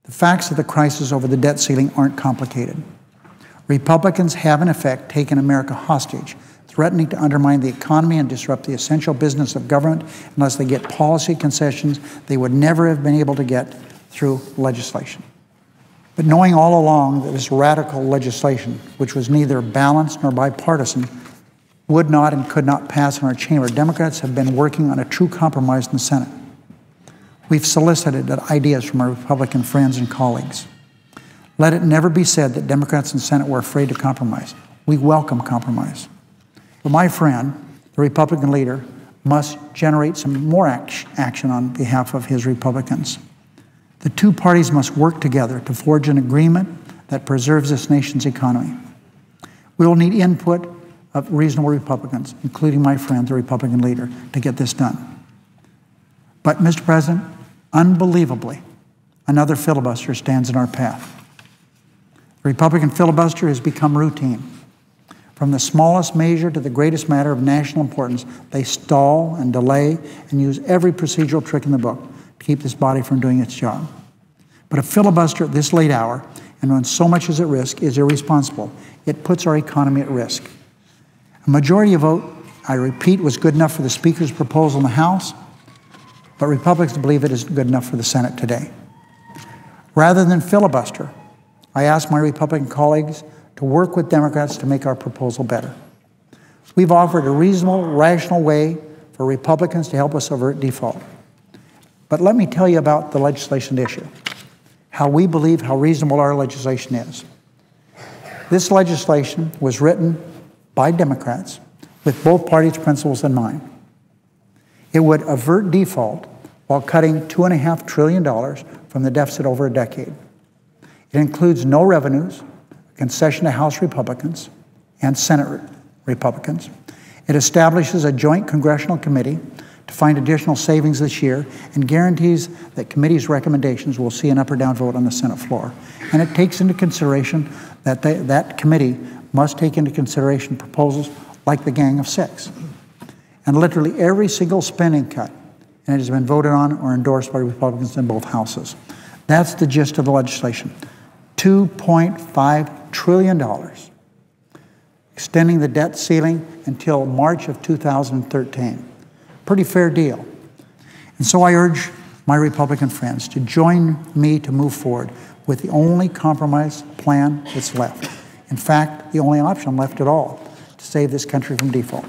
The facts of the crisis over the debt ceiling aren't complicated. Republicans have, in effect, taken America hostage, threatening to undermine the economy and disrupt the essential business of government unless they get policy concessions they would never have been able to get through legislation. But knowing all along that this radical legislation, which was neither balanced nor bipartisan, would not and could not pass in our chamber, Democrats have been working on a true compromise in the Senate. We've solicited ideas from our Republican friends and colleagues. Let it never be said that Democrats in the Senate were afraid to compromise. We welcome compromise. But my friend, the Republican leader, must generate some more action on behalf of his Republicans. The two parties must work together to forge an agreement that preserves this nation's economy. We will need input of reasonable Republicans, including my friend, the Republican leader, to get this done. But, Mr. President, unbelievably, another filibuster stands in our path. The Republican filibuster has become routine. From the smallest measure to the greatest matter of national importance, they stall and delay and use every procedural trick in the book to keep this body from doing its job. But a filibuster at this late hour, and when so much is at risk, is irresponsible. It puts our economy at risk. A majority vote, I repeat, was good enough for the Speaker's proposal in the House, but Republicans believe it is good enough for the Senate today. Rather than filibuster, I ask my Republican colleagues to work with Democrats to make our proposal better. We've offered a reasonable, rational way for Republicans to help us avert default. But let me tell you about the legislation issue, how we believe how reasonable our legislation is. This legislation was written by Democrats with both parties' principles in mind. It would avert default while cutting $2.5 trillion from the deficit over a decade. It includes no revenues, a concession to House Republicans and Senate Republicans. It establishes a joint congressional committee to find additional savings this year and guarantees that committee's recommendations will see an up or down vote on the Senate floor. And it takes into consideration that that committee must take into consideration proposals like the Gang of Six. And literally every single spending cut, and it has been voted on or endorsed by Republicans in both houses. That's the gist of the legislation. $2.5 trillion, extending the debt ceiling until March of 2013. Pretty fair deal. And so I urge my Republican friends to join me to move forward with the only compromise plan that's left. In fact, the only option left at all to save this country from default.